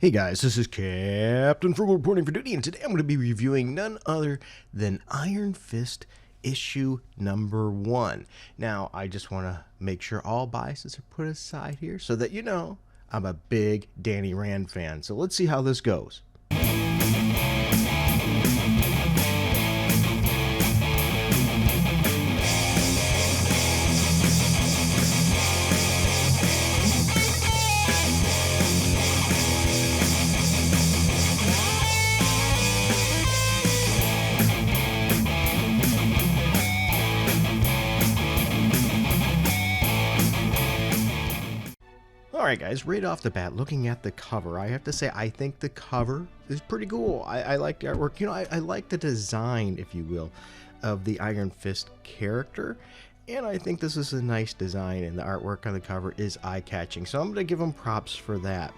Hey guys, this is Captain Frugal reporting for duty, and today I'm going to be reviewing none other than Iron Fist issue number 1. Now, I just want to make sure all biases are put aside here so that you know I'm a big Danny Rand fan. So let's see how this goes. Alright guys, right off the bat, looking at the cover, I have to say I think the cover is pretty cool. I like the artwork. You know, I like the design, if you will, of the Iron Fist character. And I think this is a nice design, and the artwork on the cover is eye-catching. So I'm going to give them props for that.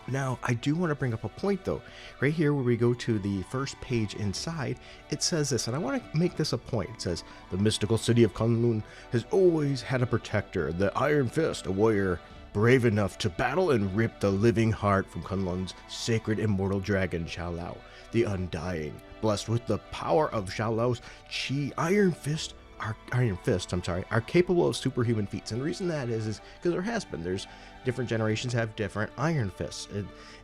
Now, I do want to bring up a point though. Right here where we go to the first page inside, it says this, and I want to make this a point. It says, the mystical city of Kunlun has always had a protector, the Iron Fist, a warrior brave enough to battle and rip the living heart from Kunlun's sacred immortal dragon Shao Lao, the Undying. Blessed with the power of Shao Lao's chi, Iron Fists are capable of superhuman feats. And the reason that is because there's different generations have different Iron Fists.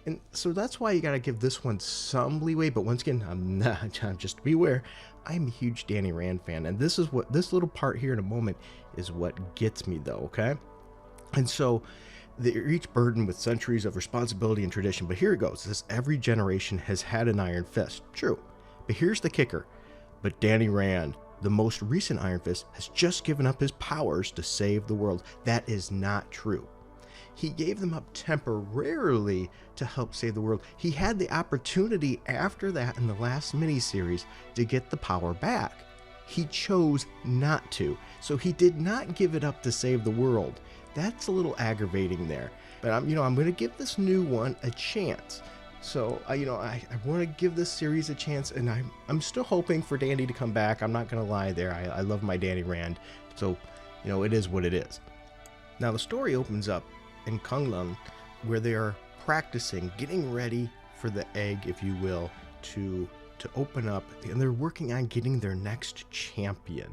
And so that's why you got to give this one some leeway. But once again, I'm not, just beware, I'm a huge Danny Rand fan. And this little part here in a moment is what gets me though, okay? And so they're each burdened with centuries of responsibility and tradition. But here it goes. This every generation has had an Iron Fist. True. But here's the kicker. But Danny Rand, the most recent Iron Fist, has just given up his powers to save the world. That is not true. He gave them up temporarily to help save the world. He had the opportunity after that in the last miniseries to get the power back. He chose not to. So he did not give it up to save the world. That's a little aggravating there. But I'm going to give this new one a chance. So I want to give this series a chance, and I'm still hoping for Danny to come back. I'm not going to lie there. I love my Danny Rand. So, it is what it is. Now the story opens up in Kunlun, where they are practicing, getting ready for the egg, if you will, to open up, and they're working on getting their next champion.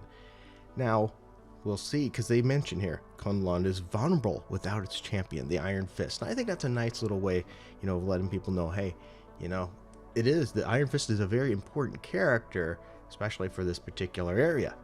Now, we'll see, because they mention here, Kunlun is vulnerable without its champion, the Iron Fist. And I think that's a nice little way, of letting people know, hey, the Iron Fist is a very important character, especially for this particular area.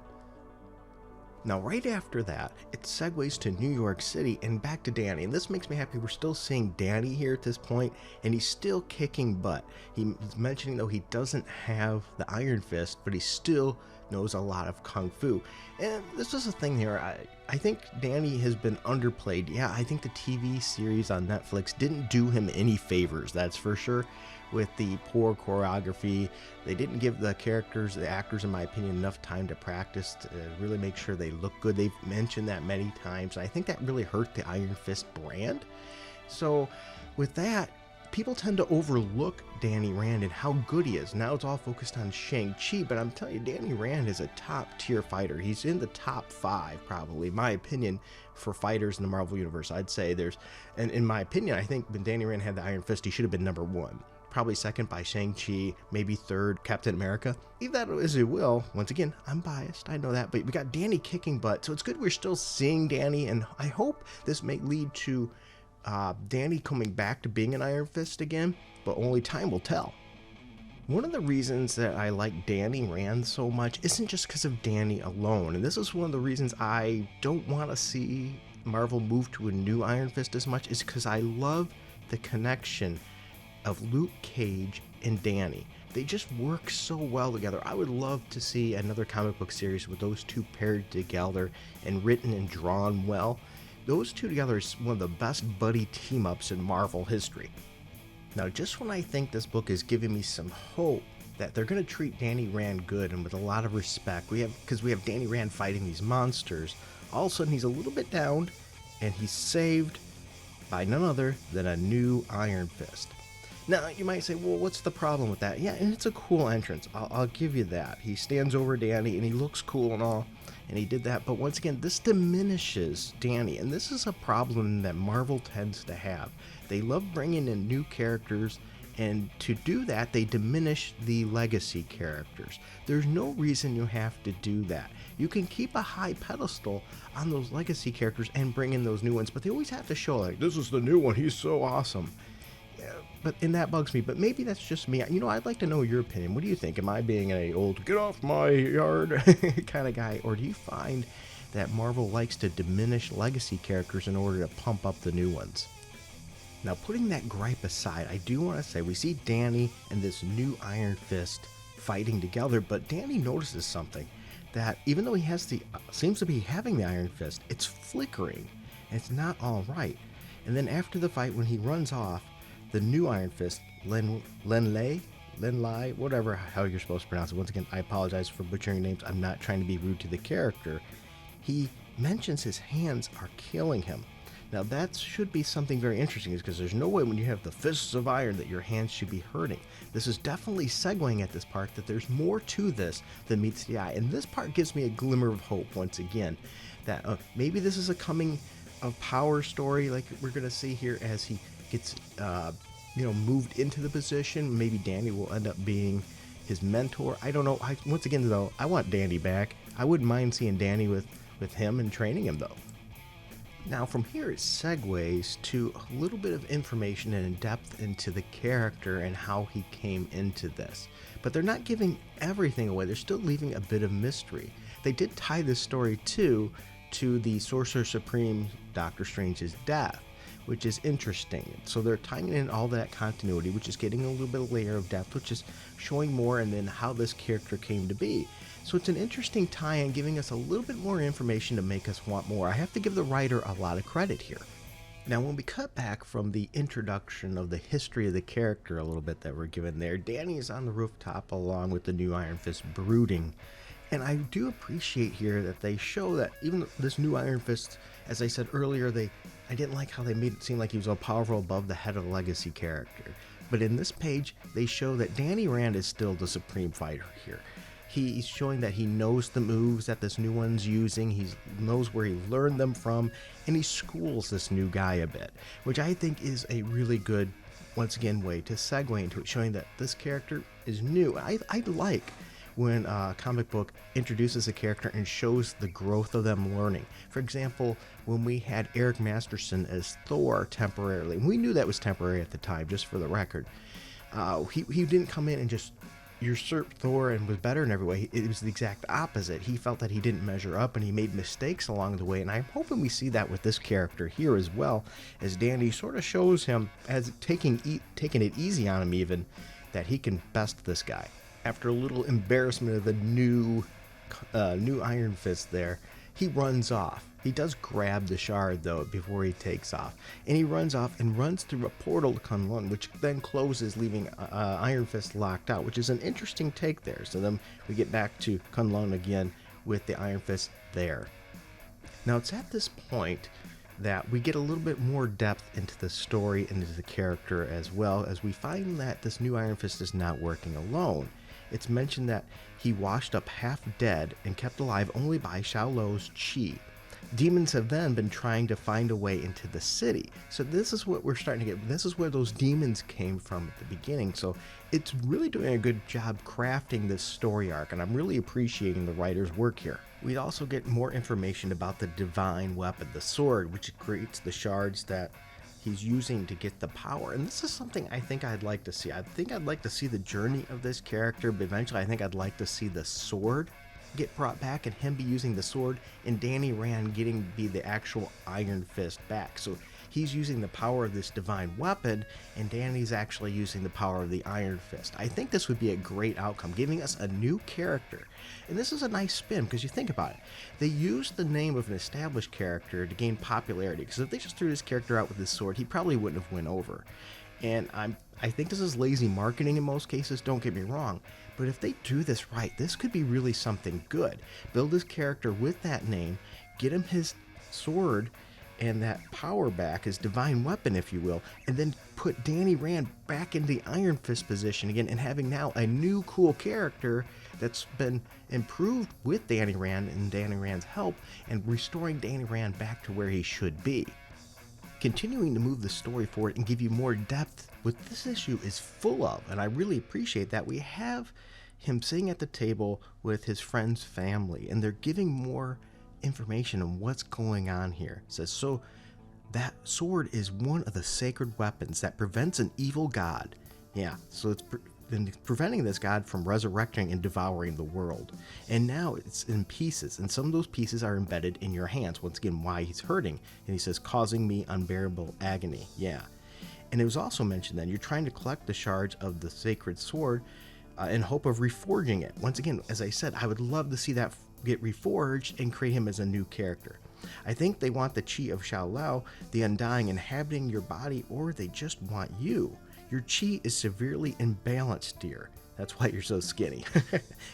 Now, right after that, it segues to New York City and back to Danny. And this makes me happy. We're still seeing Danny here at this point, and he's still kicking butt. He's mentioning, though, he doesn't have the Iron Fist, but he still knows a lot of Kung Fu. And this is a thing here. I think Danny has been underplayed. Yeah, I think the TV series on Netflix didn't do him any favors, that's for sure. With the poor choreography, they didn't give the actors, in my opinion, enough time to practice to really make sure they look good. They've mentioned that many times, and I think that really hurt the Iron Fist brand. So with that, people tend to overlook Danny Rand and how good he is. Now it's all focused on Shang-Chi, but I'm telling you, Danny Rand is a top-tier fighter. He's in the top 5, probably, in my opinion, for fighters in the Marvel Universe. I'd say and in my opinion, I think when Danny Rand had the Iron Fist, he should have been number 1. Probably second by Shang-Chi, maybe third Captain America. Leave that as it will. Once again, I'm biased, I know that, but we got Danny kicking butt, so it's good we're still seeing Danny, and I hope this may lead to Danny coming back to being an Iron Fist again, but only time will tell. One of the reasons that I like Danny Rand so much isn't just because of Danny alone, and this is one of the reasons I don't want to see Marvel move to a new Iron Fist as much, is because I love the connection of Luke Cage and Danny. They just work so well together. I would love to see another comic book series with those two paired together and written and drawn well. Those two together is one of the best buddy team-ups in Marvel history. Now, just when I think this book is giving me some hope that they're going to treat Danny Rand good and with a lot of respect, because we have Danny Rand fighting these monsters, all of a sudden he's a little bit downed, and he's saved by none other than a new Iron Fist. Now, you might say, well, what's the problem with that? Yeah, and it's a cool entrance. I'll give you that. He stands over Danny, and he looks cool and all. and he did that. But once again, this diminishes Danny, and this is a problem that Marvel tends to have. They love bringing in new characters, and to do that, they diminish the legacy characters. There's no reason you have to do that. You can keep a high pedestal on those legacy characters and bring in those new ones, but they always have to show, like, this is the new one, he's so awesome. And that bugs me, but maybe that's just me. I'd like to know your opinion. What do you think? Am I being an old, get off my yard kind of guy, or do you find that Marvel likes to diminish legacy characters in order to pump up the new ones? Now, putting that gripe aside, I do want to say we see Danny and this new Iron Fist fighting together, but Danny notices something, that even though he has seems to be having the Iron Fist, it's flickering, and it's not all right. And then after the fight, when he runs off, the new Iron Fist, Len Lai, whatever, how you're supposed to pronounce it. Once again, I apologize for butchering names. I'm not trying to be rude to the character. He mentions his hands are killing him. Now, that should be something very interesting, because there's no way when you have the fists of iron that your hands should be hurting. This is definitely segueing at this part that there's more to this than meets the eye. And this part gives me a glimmer of hope, once again, that maybe this is a coming of power story like we're going to see here as he gets moved into the position. Maybe Danny will end up being his mentor. I don't know. Once again, though, I want Danny back. I wouldn't mind seeing Danny with him and training him, though. Now, from here, it segues to a little bit of information and in depth into the character and how he came into this. But they're not giving everything away. They're still leaving a bit of mystery. They did tie this story, too, to the Sorcerer Supreme Doctor Strange's death, which is interesting. So they're tying in all that continuity, which is getting a little bit of layer of depth, which is showing more and then how this character came to be. So it's an interesting tie-in, giving us a little bit more information to make us want more. I have to give the writer a lot of credit here. Now, when we cut back from the introduction of the history of the character a little bit that we're given there, Danny is on the rooftop along with the new Iron Fist brooding. And I do appreciate here that they show that even this new Iron Fist, as I said earlier, I didn't like how they made it seem like he was all powerful above the head of the legacy character. But in this page, they show that Danny Rand is still the supreme fighter here. He's showing that he knows the moves that this new one's using, he knows where he learned them from, and he schools this new guy a bit, which I think is a really good, once again, way to segue into it, showing that this character is new. I like when a comic book introduces a character and shows the growth of them learning. For example, when we had Eric Masterson as Thor temporarily, and we knew that was temporary at the time, just for the record, he didn't come in and just usurped Thor and was better in every way. It was the exact opposite. He felt that he didn't measure up and he made mistakes along the way, and I'm hoping we see that with this character here as well, as Danny sort of shows him as taking it easy on him, even, that he can best this guy. After a little embarrassment of the new Iron Fist there, he runs off. He does grab the shard, though, before he takes off. And he runs off and runs through a portal to Kunlun, which then closes, leaving Iron Fist locked out, which is an interesting take there. So then we get back to Kunlun again with the Iron Fist there. Now, it's at this point that we get a little bit more depth into the story and into the character, as well as we find that this new Iron Fist is not working alone. It's mentioned that he washed up half dead and kept alive only by Xiaolo's chi. Demons have then been trying to find a way into the city. So this is what we're starting to get. This is where those demons came from at the beginning. So it's really doing a good job crafting this story arc, and I'm really appreciating the writer's work here. We'd also get more information about the divine weapon, the sword, which creates the shards that he's using to get the power. And this is something I think I'd like to see. I think I'd like to see the journey of this character, but eventually I think I'd like to see the sword get brought back and him be using the sword, and Danny Rand be the actual Iron Fist back. So he's using the power of this divine weapon, and Danny's actually using the power of the Iron Fist. I think this would be a great outcome, giving us a new character. And this is a nice spin, because you think about it. They used the name of an established character to gain popularity, because if they just threw this character out with this sword, he probably wouldn't have went over. And I think this is lazy marketing in most cases, don't get me wrong, but if they do this right, this could be really something good. Build this character with that name, get him his sword, and that power back, his divine weapon, if you will, and then put Danny Rand back in the Iron Fist position again, and having now a new cool character that's been improved with Danny Rand and Danny Rand's help, and restoring Danny Rand back to where he should be. Continuing to move the story forward and give you more depth, what this issue is full of, and I really appreciate that, we have him sitting at the table with his friend's family, and they're giving more information on what's going on here. It says, so that sword is one of the sacred weapons that prevents an evil god. Yeah, so it's preventing this god from resurrecting and devouring the world. And now it's in pieces, and some of those pieces are embedded in your hands. Once again, why he's hurting. And he says, causing me unbearable agony. Yeah. And it was also mentioned that you're trying to collect the shards of the sacred sword in hope of reforging it. Once again, as I said, I would love to see that get reforged and create him as a new character. I think they want the chi of Shou-Lao, the Undying, inhabiting your body, or they just want you. Your chi is severely imbalanced, dear. That's why you're so skinny.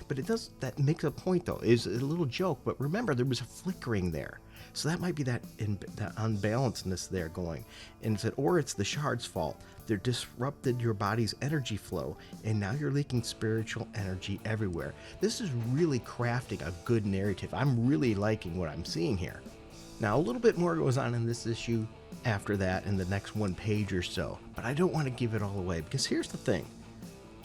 But that makes a point, though. It's a little joke, but remember, there was a flickering there. So that might be that unbalancedness there going. And it said, or it's the shard's fault. They're disrupted your body's energy flow, and now you're leaking spiritual energy everywhere. This is really crafting a good narrative. I'm really liking what I'm seeing here. Now, a little bit more goes on in this issue after that in the next one page or so, but I don't want to give it all away, because here's the thing.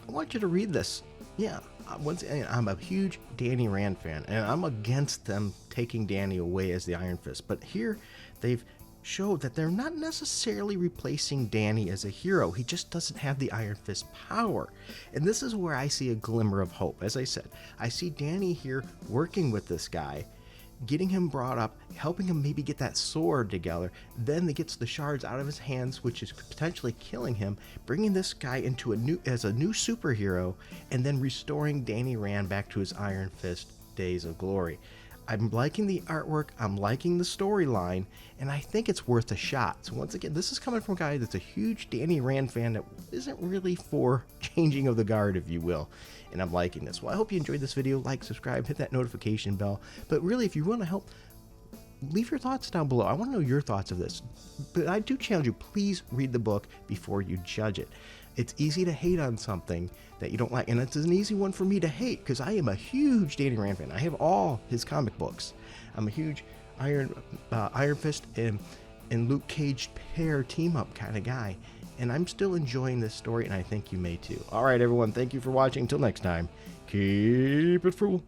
I want you to read this. Yeah, once again, I'm a huge Danny Rand fan, and I'm against them taking Danny away as the Iron Fist, but here they've showed that they're not necessarily replacing Danny as a hero. He just doesn't have the Iron Fist power. And this is where I see a glimmer of hope. As I said, I see Danny here working with this guy, getting him brought up, helping him maybe get that sword together. Then he gets the shards out of his hands, which is potentially killing him, bringing this guy into as a new superhero, and then restoring Danny Rand back to his Iron Fist days of glory. I'm liking the artwork, I'm liking the storyline, and I think it's worth a shot. So once again, this is coming from a guy that's a huge Danny Rand fan that isn't really for changing of the guard, if you will, and I'm liking this. Well, I hope you enjoyed this video. Like, subscribe, hit that notification bell, but really, if you want to help, leave your thoughts down below. I want to know your thoughts of this, but I do challenge you, please read the book before you judge it. It's easy to hate on something that you don't like, and it's an easy one for me to hate because I am a huge Danny Rand fan. I have all his comic books. I'm a huge Iron Fist and Luke Cage pair team up kind of guy, and I'm still enjoying this story, and I think you may too. All right, everyone, thank you for watching. Until next time, keep it frugal.